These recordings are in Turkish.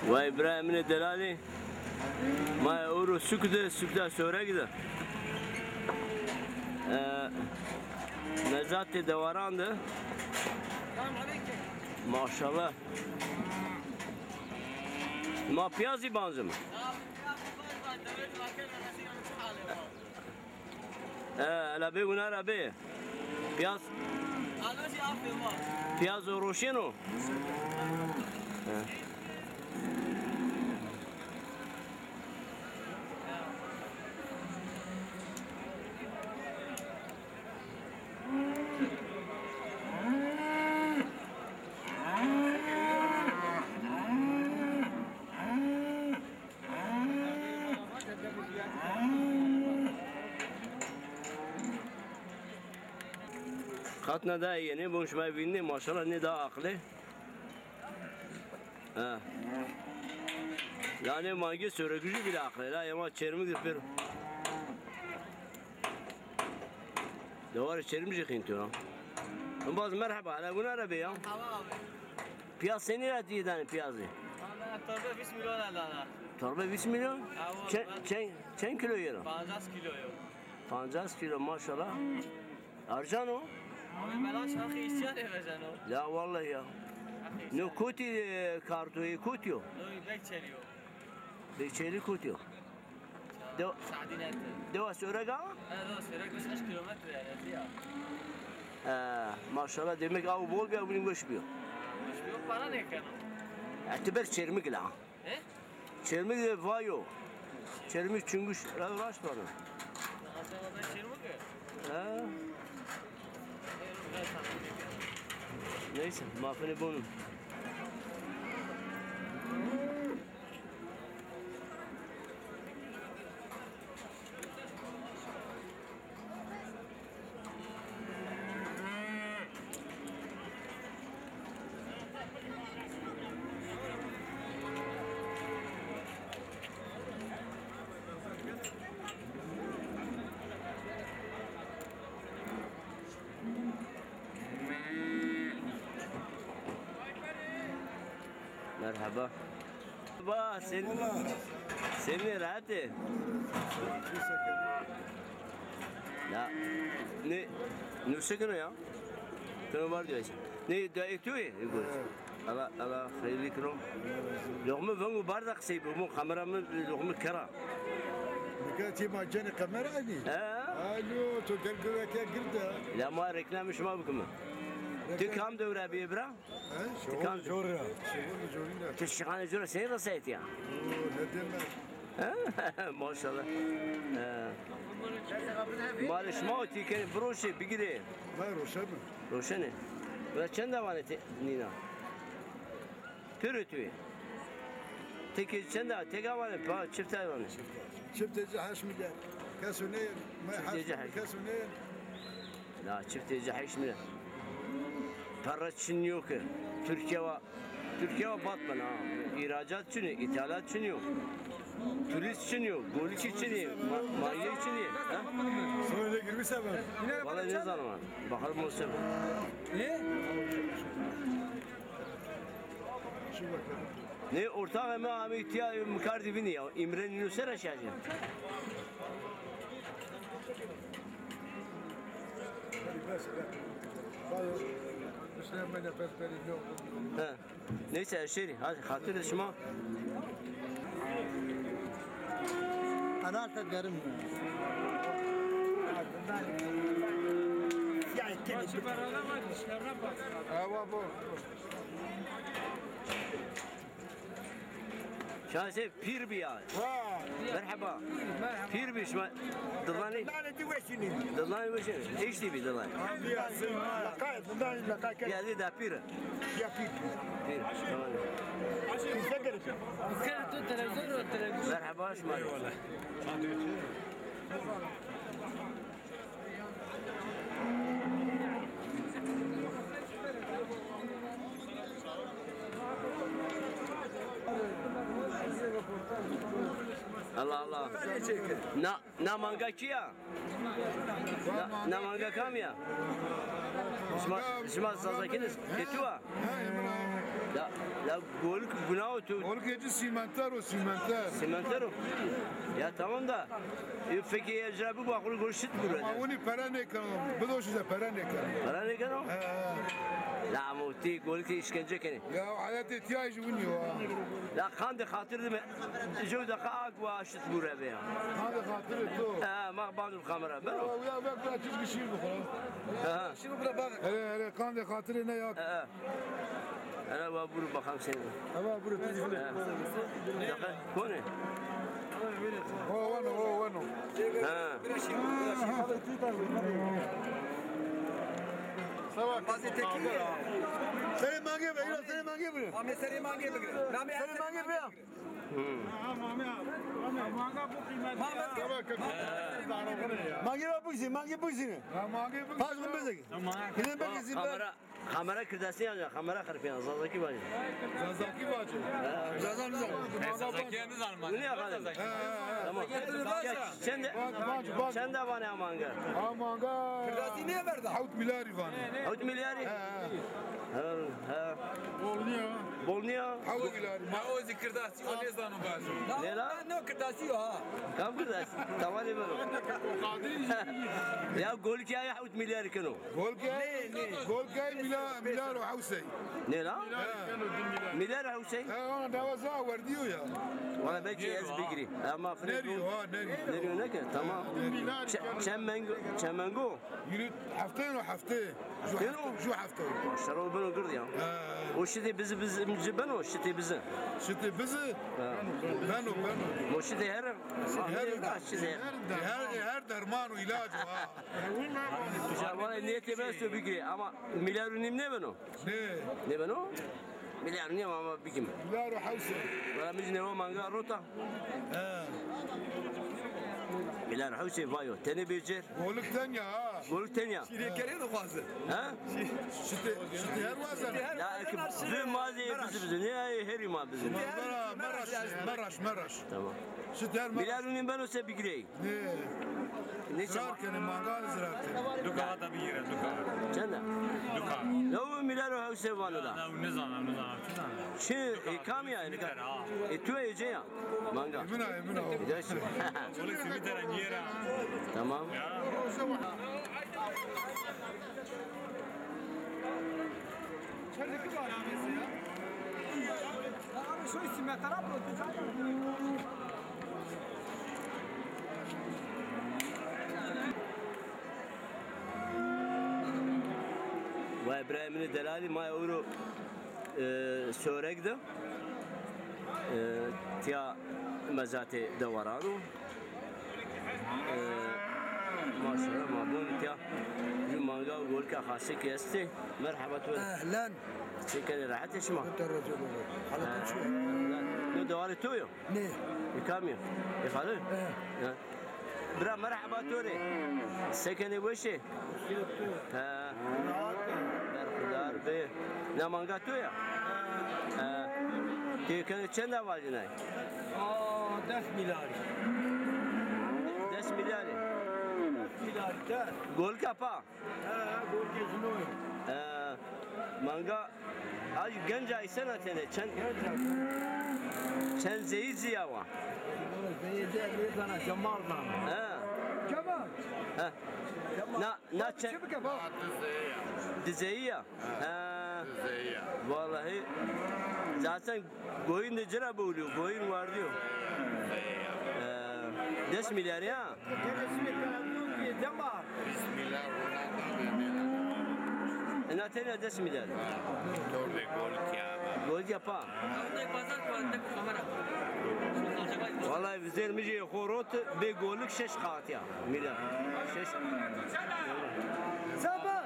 وإبراهيم الدلالي ما يقولوا سكدة سورة كده نجات دوران ده ما شاء الله ما بيازي بانزم لا بيقولنا لا بيه بياز بياز وروشينو خطنا ده یعنی بونش ما بینی ماشاءالله نه دا عقله yani mangi sürücü bile aklı la ama çermi gıpır دوار çermi جخينتو باز مرحبا انا قلنا ربي يا piyaz seni ne diyeden piyazı torba 20 milyon alana torba 20 milyon çen kilo yiyor 50 kilo yok 50 kilo maşallah arcan o abi ben aşağı ihtiyar edeceğim o la vallahi ya ne kuti kartoyu kutiyo bekçeliyor bekçeli kutiyo ساعدين دوا سورقا هذا سورق بس 5 kilometre yani ya maşallah demek av bol bir avın göçmüyor yok para ne kadar اعتبر çermik la çermik de vayo çermik çünkü uğraş var aşağıda çermik neyse mafene bunun Merhaba. Merhaba, seni rahat et. Ya, ne sakın ya? Kano var diyor. Ne da etiyor ya? Allah hayırlı krom. Lokma vangu bardak seybi, bu kameramı lokma kara. Dikati macene kamera ani. Alo, to gelgöre ke girdi. La ma reklam şuma bukma. Tikam devre bir bra. Tikam jorra. Tişhane jora seni rasayet ya. Ne demek? Maşallah. Maliş mauti kendi broşe bigire. Var roşan mı? Roşane. Ve çend davaneti nina. Türütü. Tek çend tek avane pa çift avane. Çift haş milyar. Kasune ma haş kasune. La çift haş milyar. Para Çin yok. Türkiye batman ha. İhracat için, ithalat için yok. Turist için yok. Golik için yok. Maliye için yok. Sonra girmişse ben. Valla ne zaman? Bakalım olsa. Ne? Ne ortak ama ihtiyacı mukardibini ya. İmre'nin üser aşağıya. Neyse şeri hadi hatırla şuma. Ana tadgarım. Ya kendi parana bak, işlerine bak. Ava bu. Şahse pir bir ya. Merhaba. Pir bir şuma. Dılani. Dılani ve şey. Eş değil bir dılani. Geldi de pir. Ya pir. Pir. Tamam. Merhaba şuma. Allah Allah. Na manga kia? Na manga kam ya? Şma sazakiniz ketua? Ya golük günah tu. Golük yeci simenter o simenter. Simentero. Ya tamam da. Peki ecrabi bakır görüşüt Ama burada. onu para ne kanım? Bu da o size para ne kanım? Para ne kadar? La ama ti golük işkence kene. Ya hayat ihtiyacı bunu ya. La kan de hatır değil mi? Joda kaak ve aşıt burada be. Hadi hatırı tu. Ha ma banul kamera. Ben o. Ya bak bak çizgi şiir bu kadar. Ha. Şimdi burada bak. Hele hele kan de hatırı ne ya? Ha. Ana babur bakalım seni. Ama burada telefon. Dakika. Kone. O vano o vano. Ha. Bazı tekil. Seni mange be, seni mange be. Ahmet seni mange bugün. Rami Seni mange be. Mange be bu seni. Ya mange bu. Fazla mı bezek? Gidin bak izin ver. Kamera kırdasın ya. Kamera kırpıyor. Zazaki bacı. Zazaki bacı. Zazan zan. Bu ne efendim? Tamam. Ya sen de bana manga. Ha manga. Kırdasi niye verdi? Havut milyar ivan. 6 milyari. Ha. Bolniya. Bolniya. Havut milyar. Ma o zikirdasi o ne zanu bazu. Ne la? Ne o kırdasi yok ha. Kam kırdasın? Tamam ne böyle? Ya gol ki ya 6 milyar kano. Gol gay milyar o havsay. Ne la? Milyar Hüseyin. Ha ona davaza verdiyor ya. Valla belki ez bigri. Ama Neriyo ha neriyo. Nereye ne ki? Tamam. Çemengo. Yürüt haftayın o haftayı. Şu haftayı. Şarabı ben okurdum ya. O şiti bizi ben o şiti bizi. Şimdi bizi ben o. O şiti her Her derman o ilacı ha. Valla niyeti ben söylüyor bigri ama milyar unim ne ben o? Ne? Ne ben o? Milyar unim ama bigim. Milyar o havsay. Valla biz ne o manga rota. Milyar Hüseyin vayo. Teni bircer. Golükten ya ha. Golükten ya. Şirkeri de fazla. Ha? Şimdi her vazan. Ya bir maziye bizi. Ne her ima bizi. Meraş. Tamam. Şimdi her Milyar unim ben o se bigri. Ne? Ne çabuk. Zırarken mangal zırarken. Duka da bir yere duka. Sen de. Duka. Ne o milyar Hüseyin vanı da. Ne zanu. Şimdi kam ya. Tu ece ya. Manga. Emine o. Gidersin. Çoluk simiteren yere. Tamam. Ya. Abi şu isimler taraf mı? Ve İbrahim'in delali ma euro sörekdi. Tya mezati devaranu. Maşallah mabun tya manga gol ka khasi kesti. Merhaba tu. Ehlen. Şekeri rahat yaşma. Tercih olur. Halatın şu. Ne devarı tuyo. Ne? يكامل يفعلوا برا مرحبا توري سكني وشي ها دار بي نامانغا تويا تي كان چند واجناي 10 milyar. 10 milyari Milyar der. gol kapa Gol gezini manga az genç ay sene çen zeyiz ya wa Beyde bir tane Cemal'la. Cemal. na çen Şimdi kafa. dizeyi ya vallahi zaten goyun da cira buluyor goyun var diyor 10 milyar ya Cemal. na tane 10 milyar gol yapa vallahi üzerimize horot be golük 6 kat ya milyar 6 Sabah.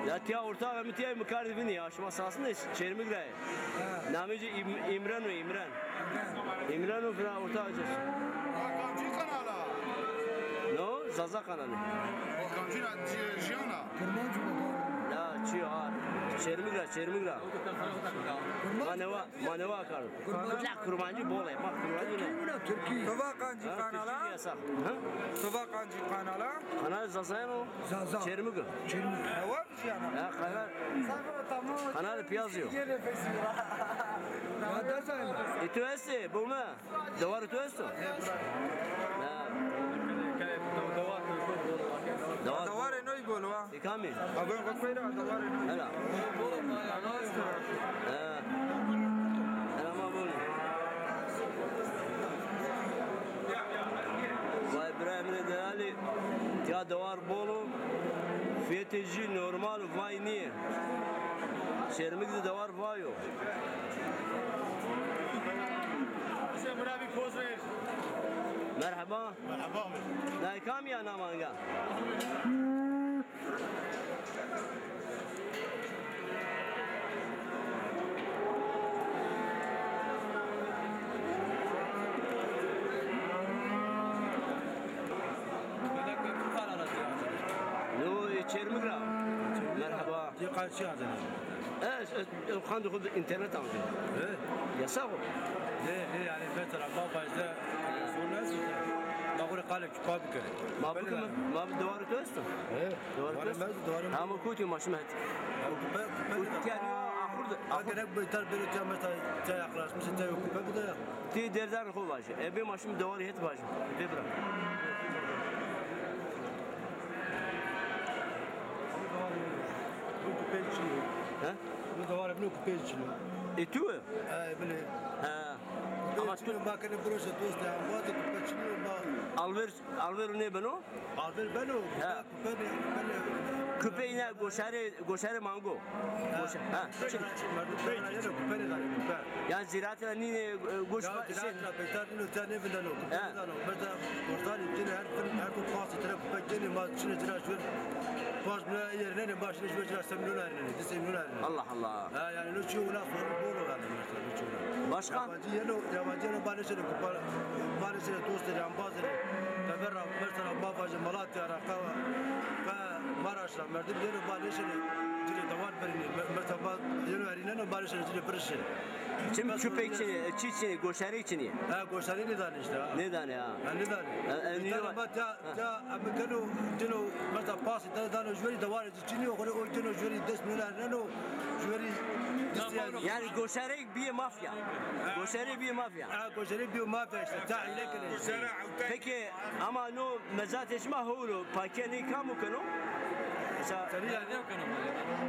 ya tiya orta ve mitiye mukarribini ya şu masasında çermik ray namıcı İmran o falan orta acır Balkancı kanala. no Zaza kanalı Balkancı jiyana. ya çiyo ha. Çermigra. Maneva kar. La kurmancı bol ya. Bak kurmancı ne? Türkiye. Tova kancı kanala. Yasak. Tova kancı kanala. Kanal zasayan o. Zaza. Çermigra. Ne var bir şey ana? Ya kanal piyaz yok. Ya da sayma. Tu este, bulma. Davar tu este. Davar enoy bolwa. İkami. Agon kokayla davar enoy. Hala. Hala ma bol. Vay İbrahim Değerli. Ya davar bolu. Fiyatı normal vay niye? Şerimizde davar vay yok. Merhaba. Merhaba. Naikam ya namanga. No Çermigra. Merhaba. Diye karşı yazın. Kandı kod internet aldı. Yasak o. Ne yani mesela babajda sonra işte. Bakure kale küpa bir kere. Ma bakın ma duvarı töstü. Duvarı töstü. Ama kutu maşım et. Kutu yani ahurda. Agar beter bir tane mesela çay yaklaşmış çay küpa bir de. Ti derden ko başı. Ebe maşım duvarı het başı. Ebe bırak. Küpa içiyor. Ha? Bu da var bir küpa içiyor. Tu? Ay böyle. Ha. Ama Ama tu bakın burası dost ya. Bu da küpa içiyor ba. Alver ne beno? Alver ben o. Ha. Küpa ne? Küpe yine goşare mango. Ha. Yani ziraatla nine goş Ya şey. ziraatla beter ne tane bilen o. Mesela portal için her bu pası taraf bekleyin ma içine ziraat şöyle. Pas bile yerine ne başına şöyle ziraat seminolar ne? Diseminolar ne? Allah Allah. Ha yani ne çuğuna bolu var mesela ne çuğuna. Başka? Yabancı balesine kupar balesine dostları ambazları. Taberra mesela babacı Malatya Raka Maraş'la merdim yeni balesine cile davar berini mesela yeni verinen balesine cile birisi. Şimdi küpe için, çiçeği, goşare için. Ha goşari ne tane işte. Ne tane ya? Ha ne tane? Bir tane bak ya Amerikano dino mesela pas tane jüri davar içini o dino jüri desmiyorlar ne o jüri Yani goşare bir mafya. Goşare bir mafya. Ha goşari bir mafya işte. Ta ilekene. Peki ama no mezat eşma hulu pakeni kamu kano?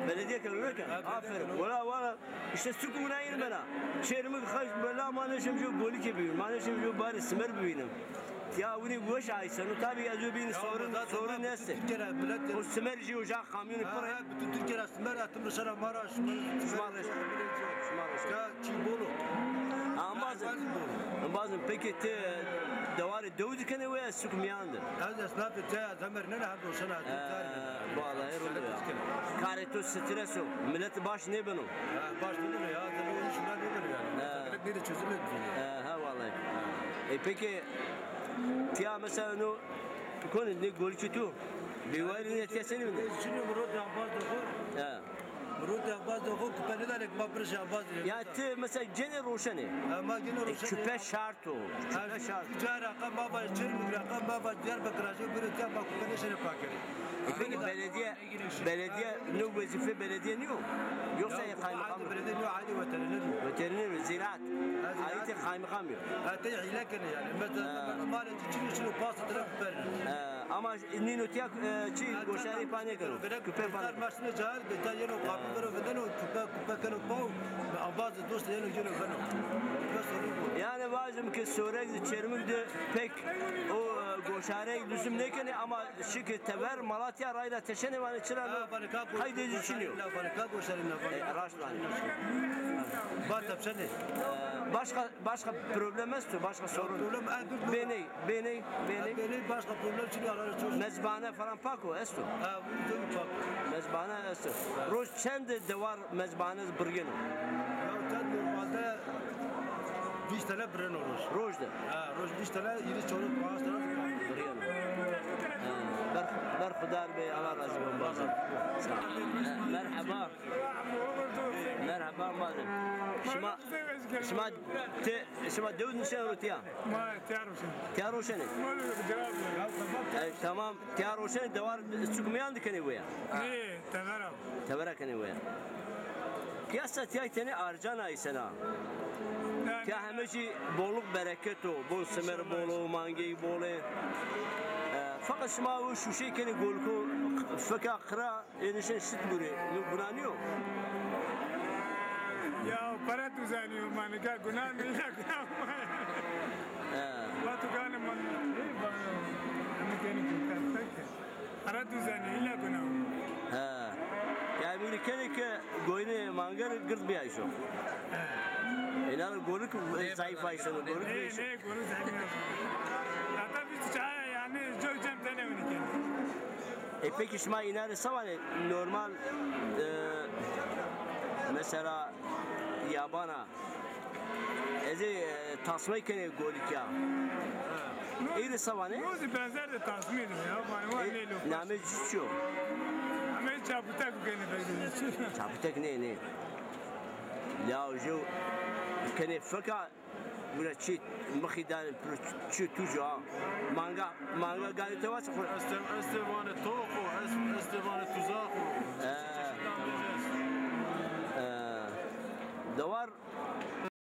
Belediye kanunu kan. Aferin. Valla işte sükuna in bana. Şehrimi kaç bela manışım şu boli gibi. Manışım şu bari simer büyünüm. Ya bunu boş aysan tabii acı bir sorun neyse. O simerci ocak kamyonu para. Bütün Türkiye'de simer atım dışarı Maraş. Şumarış. Ya Çibolu. Bazen peki davarı dövdü kene veya sükmiyandı. Az esnaf te zamer ne ha doşana. Vallahi herhalde ya. Kareto streso. Millet baş ne beno? Baş ne ya? Tabii şuna ne olur yani. Ne de çözülmedi. Ha vallahi. Peki ya mesela no konu ne golcü tu? Biwari ne teseni mi? Şimdi Murat Abbas da Ha. Murat Abbas da bu küpeni de babır Abbas. Ya te mesela gene roşani. Ama gene roşani. Küpe şart o. Küpe şart. Ticara kan baba çirmi kan baba Diyarbakır ajı bir te bak küpeni seni pakeri. Peki belediye ne vazife belediye ne yok? Yoksa ya kaymakam mı? Belediye ne adi veteriner. Veteriner mi? Ziraat. Ayet kaymakam yok. Hatta ilekene yani. Mesela mali çiçeği şunu pas taraf verir. Ama nino tiyak goşari pane karo. Küpe pane. Başına çağır beter yeno kapıları veden o küpe kano pau. Bazı dost yeno yeno kano. Yani bazım ki Suriye Çermik'de pek o goşare düzüm nekeni ama şirket tever Malatya rayla teşeni var çıranı haydi düşünüyor. Raşlan. Başka problem yok, başka sorun. Beni başka problem için ararız. mezbane falan pako esto. Ha bu pak. Mezbane esto. Roz çend devar mezbane bırgeno. Ya normalde 20 tane bren olur. Rozda. Ha, roz 20 tane, 7 çoluk, 5 tane. Bırgeno. بر خدا بي الله راضي بن بازم مرحبا مرحبا مازن شما دود نشان روتيا ما تعرفش تياروشني تمام تياروشني دوار سكميان دكني ويا ايه تمام تبركني ويا Kıyasa tiyatene arcana isena. Kya hemeci bolluk bereketo, bol semer bolu, mangi bolu. Fakat şuma o şu şey keni golku faka kıra enişen şit buri. Gunanıyor. ya para tuzaniyor manika günah illa günah watu gani man para tuzaniyor illa günah Ha. Ya böyle kene ki goyne mangar gırd bir ayşo. İnar goluk zayıf ayşo, goluk bir ayşo. ne konu zayıf hatta biz çay yani çok cemtene mi Peki şuma inar savane normal mesela yabana ezi tasmayı kene golik ya. İyi savane. Nozi benzer de tasmin ya bana var ne lo Name cüçüyor. ama çaputa gene bekliyor Çaputek ne? Ya jo kene faka buna çit mxidan çit tuja manga galite var. استوانه توق و استوانه تزاق